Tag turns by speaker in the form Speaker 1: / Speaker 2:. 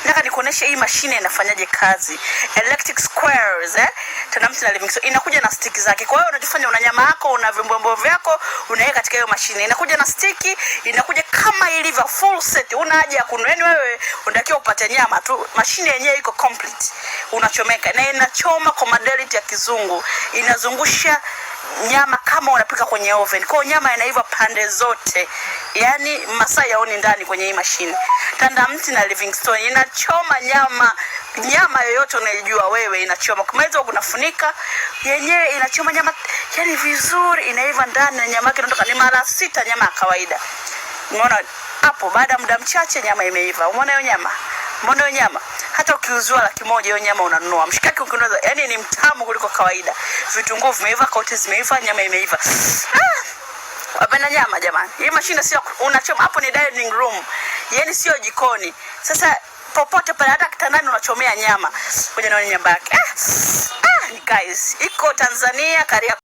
Speaker 1: Nataka nikuoneshe hii mashine inafanyaje kazi. Electric Squares tena mti na Livingstone inakuja na stick zake. Kwa hiyo unajifanya una nyama yako, una vimbombo vyako, unaweka katika hiyo mashine. Inakuja na stick, inakuja kama ilivyo full set. Una haja ya kununua. Yaani wewe unatakiwa upate nyama tu. Mashine yenyewe iko complete. Unachomeka na inachoma kwa modality ya kizungu. Inazungusha nyama kama unapika kwenye oven. Kwa nyama inaiva pande zote. Yaani masaa yaoni ndani kwenye hii mashine. Tanda mti na Livingstone inachoma nyama yoyote unayojua wewe inachoma. Kumaliza unafunika yenyewe inachoma nyama yani vizuri, inaiva ndani na nyama yake inatoka ni mara 6 nyama ya kawaida. Umeona hapo baada ya muda mchache nyama imeiva. Umeona hiyo nyama? Mbona hiyo nyama hata ukiuzua 100 hiyo nyama unanunua. Mshikaki ukinunua yani ni mtamu kuliko kawaida. Vitunguu vimeiva, kote zimeiva, nyama imeiva. Wapenda nyama jamani. Hii mashine sio unachoma hapo, ni dining room. Yaani sio jikoni. Sasa popote pale hata kitandani unachomea nyama. Ngoja naone nyama yake. Guys, iko Tanzania Kariakoo.